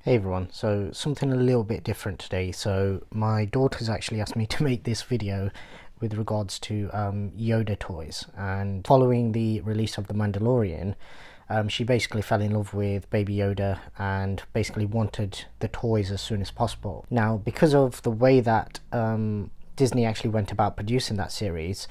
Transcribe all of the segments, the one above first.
Hey everyone, so something a little bit different today. So my daughter's actually asked me to make this video with regards to Yoda toys, and following the release of The Mandalorian, she basically fell in love with Baby Yoda and basically wanted the toys as soon as possible. Now, because of the way that Disney actually went about producing that series,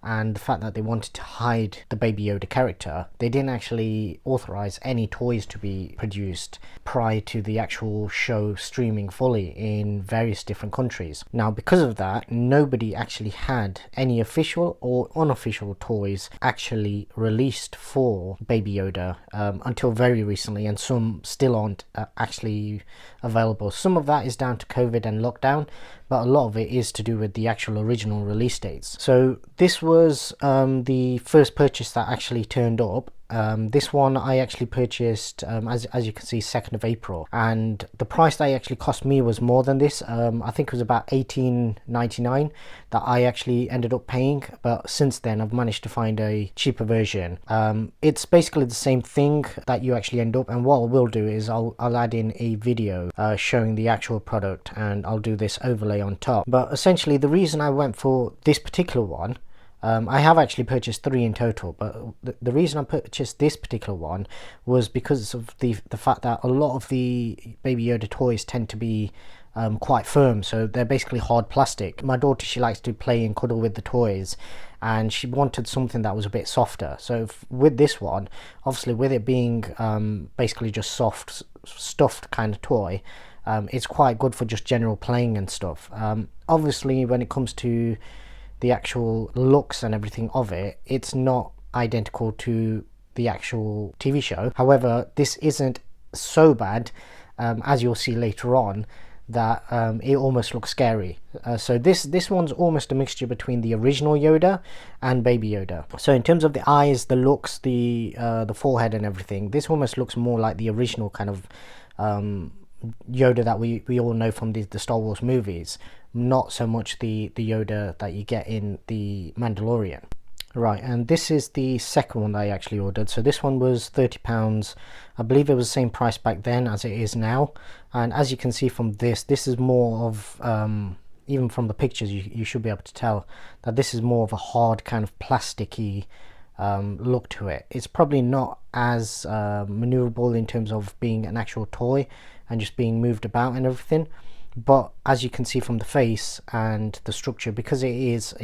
and the fact that they wanted to hide the Baby Yoda character, they didn't actually authorize any toys to be produced prior to the actual show streaming fully in various different countries. Now, because of that, nobody actually had any official or unofficial toys actually released for Baby Yoda until very recently, and some still aren't actually available. Some of that is down to COVID and lockdown, but a lot of it is to do with the actual original release dates. So this was the first purchase that actually turned up. This one I actually purchased, as you can see, 2nd of April, and the price that actually cost me was more than this. I think it was about $18.99 that I actually ended up paying, but since then I've managed to find a cheaper version. It's basically the same thing that you actually end up, and what I will do is I'll add in a video showing the actual product, and I'll do this overlay on top. But essentially the reason I went for this particular one, I have actually purchased 3 in total, but the reason I purchased this particular one was because of the fact that a lot of the Baby Yoda toys tend to be quite firm, so they're basically hard plastic. My daughter, she likes to play and cuddle with the toys, and she wanted something that was a bit softer. So with this one, obviously with it being basically just soft stuffed kind of toy, it's quite good for just general playing and stuff. Obviously when it comes to the actual looks and everything of it, it's not identical to the actual TV show. However, this isn't so bad, as you'll see later on, that it almost looks scary. So this one's almost a mixture between the original Yoda and Baby Yoda. So in terms of the eyes, the looks, the forehead and everything, this almost looks more like the original kind of Yoda that we all know from the Star Wars movies, not so much the Yoda that you get in the Mandalorian. Right, and this is the second one that I actually ordered. So this one was £30. I believe it was the same price back then as it is now, and as you can see from this is more of even from the pictures you should be able to tell that this is more of a hard kind of plasticky look to it. It's probably not as maneuverable in terms of being an actual toy and just being moved about and everything, but as you can see from the face and the structure, because it is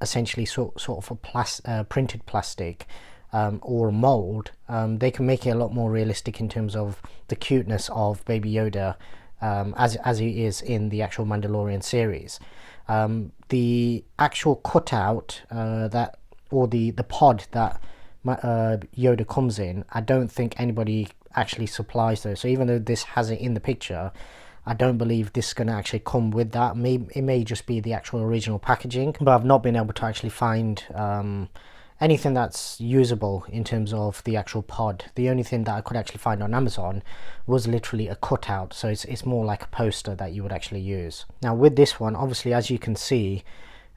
essentially sort of a printed plastic or a mold, they can make it a lot more realistic in terms of the cuteness of Baby Yoda as he is in the actual Mandalorian series. The actual cutout that, or the pod that Yoda comes in, I don't think anybody actually supplies those. So even though this has it in the picture, I don't believe this is going to actually come with that. It may just be the actual original packaging, but I've not been able to actually find anything that's usable in terms of the actual pod. The only thing that I could actually find on Amazon was literally a cutout, so it's more like a poster that you would actually use. Now with this one, obviously as you can see,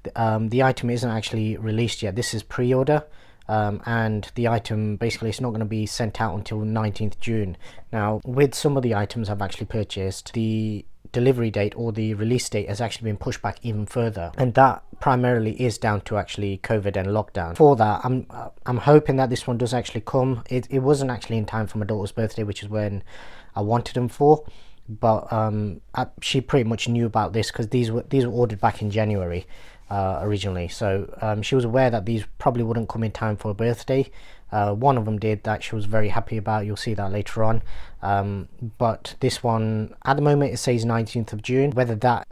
the item isn't actually released yet. This is pre-order. And the item basically it's not going to be sent out until 19th June. Now with some of the items I've actually purchased, the delivery date or the release date has actually been pushed back even further, and that primarily is down to actually COVID and lockdown. For that, I'm hoping that this one does actually come. It wasn't actually in time for my daughter's birthday, which is when I wanted them for, but she pretty much knew about this because these were ordered back in January originally, so she was aware that these probably wouldn't come in time for her birthday. One of them did, that she was very happy about. You'll see that later on, but this one at the moment it says 19th of June. Whether that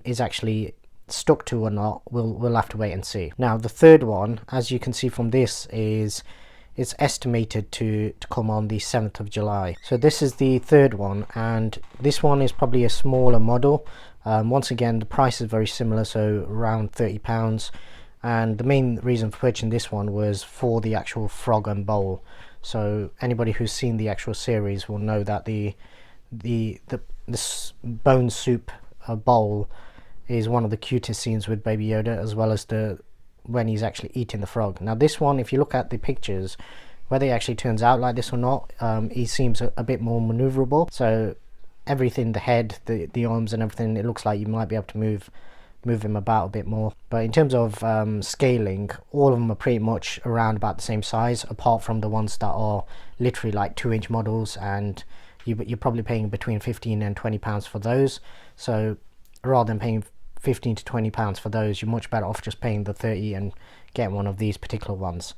is actually stuck to or not, we'll have to wait and see. Now the third one, as you can see from this, it's estimated to come on the 7th of July. So this is the third one, and this one is probably a smaller model. Once again, the price is very similar, so around £30, and the main reason for purchasing this one was for the actual frog and bowl. So anybody who's seen the actual series will know that the bone soup bowl is one of the cutest scenes with Baby Yoda, as well as when he's actually eating the frog. Now this one, if you look at the pictures, Whether he actually turns out like this or not, he seems a bit more maneuverable. So everything, the head, the arms and everything, it looks like you might be able to move him about a bit more. But in terms of scaling, all of them are pretty much around about the same size, apart from the ones that are literally like 2-inch models, and you're probably paying between £15 and £20 for those. So rather than paying £15 to £20 for those, you're much better off just paying the 30 and getting one of these particular ones.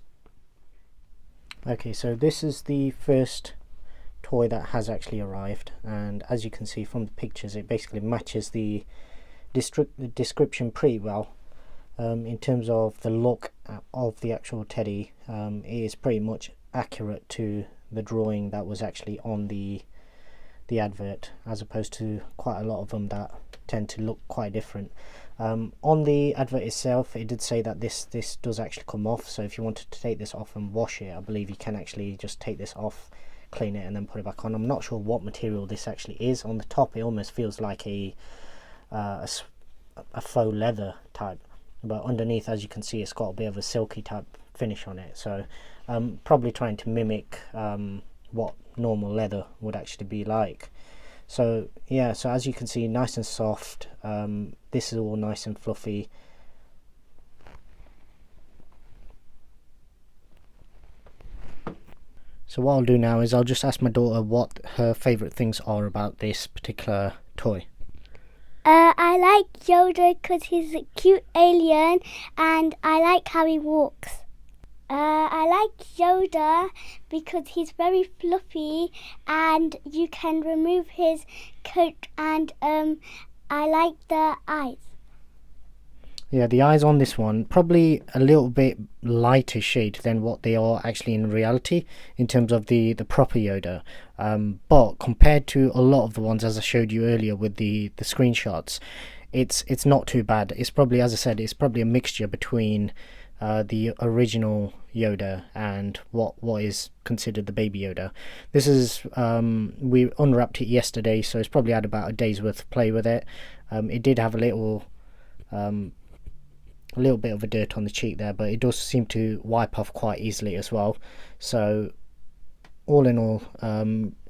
Okay, so this is the first toy that has actually arrived, and as you can see from the pictures, it basically matches the description pretty well. In terms of the look of the actual teddy, it is pretty much accurate to the drawing that was actually on the advert, as opposed to quite a lot of them that tend to look quite different. On the advert itself, it did say that this does actually come off, so if you wanted to take this off and wash it, I believe you can actually just take this off, clean it and then put it back on. I'm not sure what material this actually is. On the top it almost feels like a faux leather type, but underneath, as you can see, it's got a bit of a silky type finish on it, so probably trying to mimic what normal leather would actually be like. So yeah, so as you can see, nice and soft. This is all nice and fluffy. So what I'll do now is I'll just ask my daughter what her favourite things are about this particular toy. I like Yoda because he's a cute alien, and I like how he walks. I like Yoda because he's very fluffy and you can remove his coat, and I like the eyes. Yeah, the eyes on this one probably a little bit lighter shade than what they are actually in reality in terms of the proper Yoda, but compared to a lot of the ones, as I showed you earlier with the screenshots, it's not too bad. It's probably, as I said, it's probably a mixture between the original Yoda and what is considered the baby Yoda. This is we unwrapped it yesterday, so it's probably had about a day's worth of play with it. It did have a little bit of a dirt on the cheek there, but it does seem to wipe off quite easily as well. So all in all,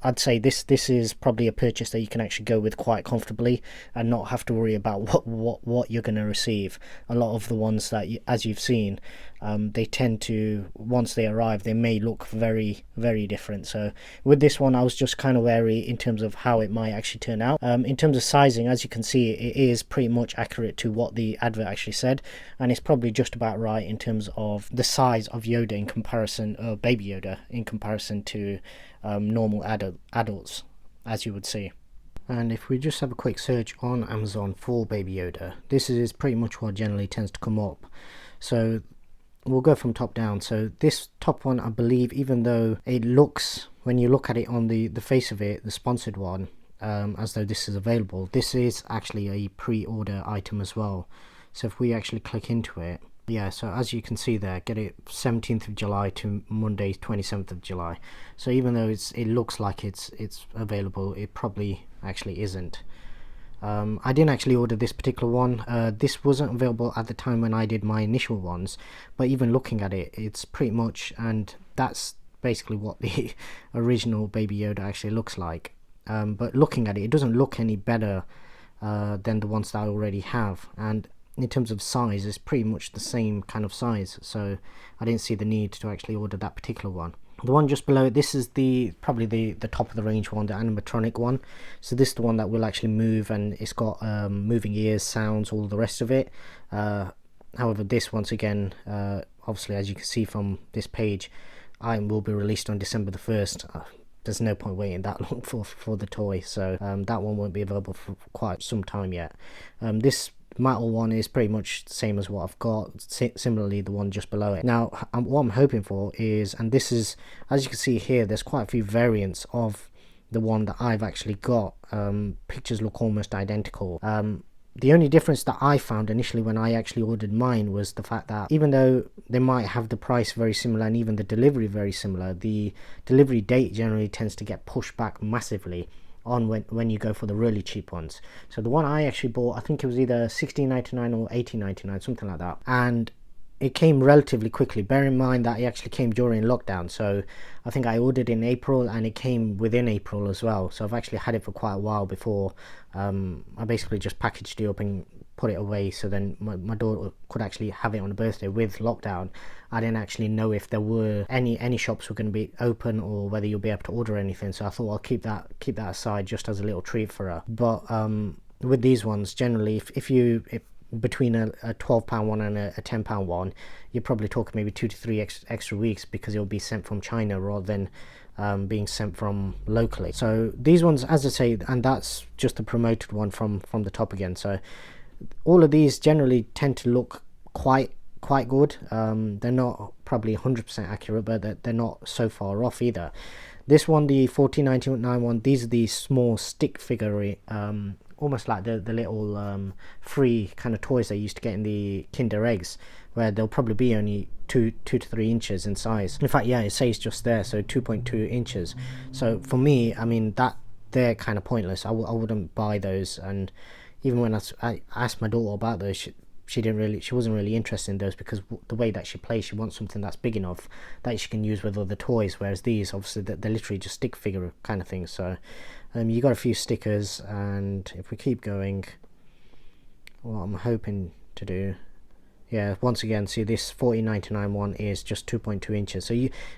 I'd say this is probably a purchase that you can actually go with quite comfortably and not have to worry about what you're going to receive. A lot of the ones that as you've seen, they tend to, once they arrive, they may look very, very different. So with this one, I was just kind of wary in terms of how it might actually turn out. In terms of sizing, as you can see, it is pretty much accurate to what the advert actually said, and it's probably just about right in terms of the size of Yoda in comparison, baby Yoda in comparison to normal adults, as you would see. And if we just have a quick search on Amazon for baby Yoda, this is pretty much what generally tends to come up. So we'll go from top down. So this top one, I believe, even though it looks, when you look at it on the face of it, the sponsored one, as though this is available, this is actually a pre-order item as well. So if we actually click into it, yeah, so as you can see there, get it 17th of July to Monday 27th of July. So even though it looks like it's available, it probably actually isn't. I didn't actually order this particular one. This wasn't available at the time when I did my initial ones, but even looking at it, it's pretty much, and that's basically what the original baby Yoda actually looks like. But looking at it, it doesn't look any better than the ones that I already have, and in terms of size, it's pretty much the same kind of size, so I didn't see the need to actually order that particular one. The one just below it, this is probably the top of the range one, the animatronic one. So this is the one that will actually move, and it's got moving ears, sounds, all the rest of it. However, this, once again, obviously as you can see from this page, item will be released on December the 1st. There's no point waiting that long for the toy, so that one won't be available for quite some time yet. This metal one is pretty much the same as what I've got, similarly the one just below it. Now what I'm hoping for is, and this is, as you can see here, there's quite a few variants of the one that I've actually got. Pictures look almost identical. The only difference that I found initially when I actually ordered mine was the fact that even though they might have the price very similar and even the delivery very similar, the delivery date generally tends to get pushed back massively on when you go for the really cheap ones. So the one I actually bought, I think it was either $16.99 or $18.99, something like that, and it came relatively quickly. Bear in mind that it actually came during lockdown, so I think I ordered in April and it came within April as well. So I've actually had it for quite a while before I basically just packaged it up and put it away, so then my daughter could actually have it on her birthday. With lockdown, I didn't actually know if there were any shops were going to be open or whether you'll be able to order anything, so I thought I'll keep that aside just as a little treat for her. But with these ones, generally, if between a £12 one and a £10 one, you're probably talking maybe 2 to 3 extra weeks, because it'll be sent from China rather than being sent from locally. So these ones, as I say, and that's just the promoted one from the top again. So all of these generally tend to look quite good. They're not probably 100% accurate, but they're not so far off either. This one, the 14.99 one, these are the small stick figure, almost like the little free kind of toys they used to get in the Kinder eggs, where they'll probably be only 2 to 3 inches in size. In fact, yeah, it says just there, so 2.2 inches. So for me, I mean, they're kind of pointless. I wouldn't buy those. And even when I asked my daughter about those, she wasn't really interested in those, because the way that she plays, she wants something that's big enough that she can use with other toys, whereas these, obviously, they're literally just stick figure kind of things. So you got a few stickers, and if we keep going, what I'm hoping to do, yeah, once again, see, this 14.99 one is just 2.2 inches. So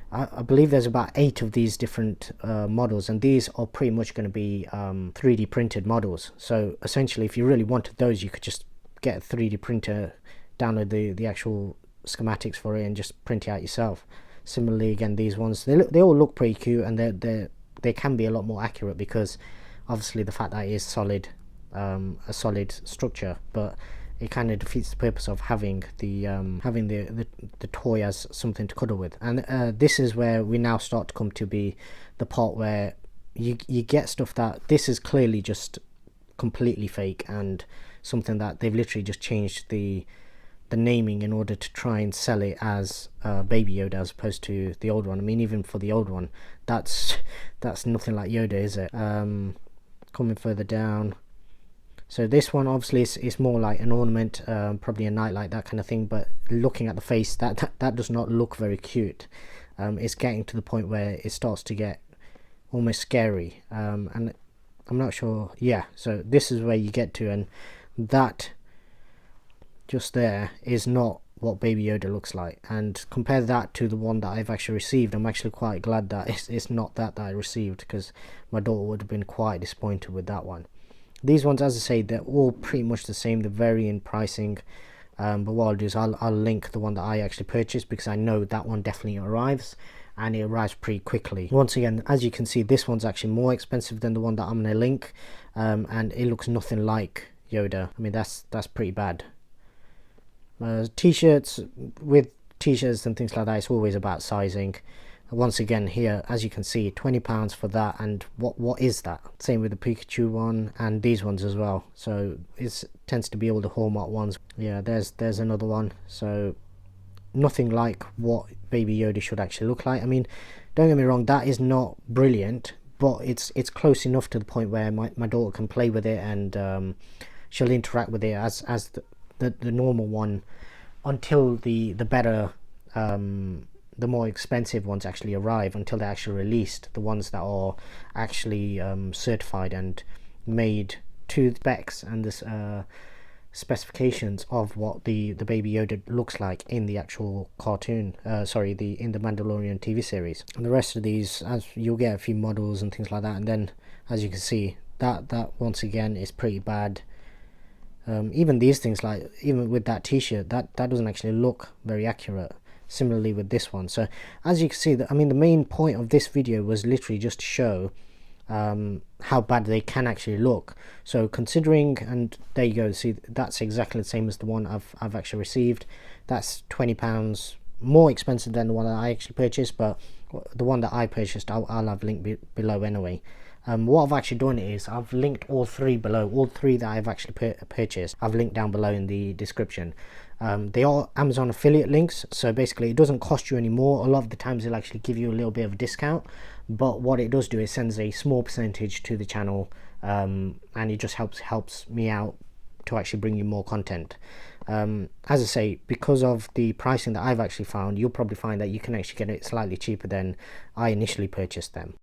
I believe there's about 8 of these different models, and these are pretty much going to be 3D printed models. So essentially, if you really wanted those, you could just get a 3D printer, download the actual schematics for it, and just print it out yourself. Similarly, again, these ones, they all look pretty cute, and they can be a lot more accurate, because obviously the fact that it is solid, a solid structure, but it kind of defeats the purpose of having the toy as something to cuddle with. And this is where we now start to come to be the part where you get stuff that this is clearly just completely fake, and something that they've literally just changed the naming in order to try and sell it as Baby Yoda as opposed to the old one. I mean, even for the old one, that's nothing like Yoda, is it? Coming further down, so this one obviously is more like an ornament, probably a nightlight, that kind of thing. But looking at the face, that does not look very cute. It's getting to the point where it starts to get almost scary, and I'm not sure. Yeah, so this is where you get to, and that just there is not what Baby Yoda looks like. And compare that to the one that I've actually received, I'm actually quite glad that it's not that I received, because my daughter would have been quite disappointed with that one. These ones, as I say, they're all pretty much the same. They're varying in pricing, but what I'll do is I'll link the one that I actually purchased, because I know that one definitely arrives, and it arrives pretty quickly. Once again, as you can see, this one's actually more expensive than the one that I'm going to link, and it looks nothing like Yoda. I mean, that's pretty bad. T-shirts, with t-shirts and things like that, it's always about sizing. Once again, here, as you can see, £20 for that, and what is that? Same with the Pikachu one, and these ones as well. So it tends to be all the Hallmark ones. Yeah, there's another one. So nothing like what Baby Yoda should actually look like. I mean, don't get me wrong, that is not brilliant, but it's close enough to the point where my daughter can play with it, and she'll interact with it as the normal one, until the better, the more expensive ones actually arrive, until they're actually released, the ones that are actually certified and made to the specs and the specifications of what the Baby Yoda looks like in the actual cartoon, in the Mandalorian TV series. And the rest of these, as you'll get a few models and things like that, and then as you can see, that once again is pretty bad. Even these things, like even with that t-shirt, that doesn't actually look very accurate. Similarly with this one. So as you can see, I mean, the main point of this video was literally just to show how bad they can actually look. So considering, and there you go, see, that's exactly the same as the one I've actually received. That's £20 more expensive than the one that I actually purchased, but the one that I purchased, I'll have linked below anyway. What I've actually done is I've linked all three below, all three that I've actually purchased. I've linked down below in the description. They are Amazon affiliate links, so basically it doesn't cost you any more. A lot of the times it'll actually give you a little bit of a discount, but what it does do is sends a small percentage to the channel, and it just helps me out to actually bring you more content. As I say, because of the pricing that I've actually found, you'll probably find that you can actually get it slightly cheaper than I initially purchased them.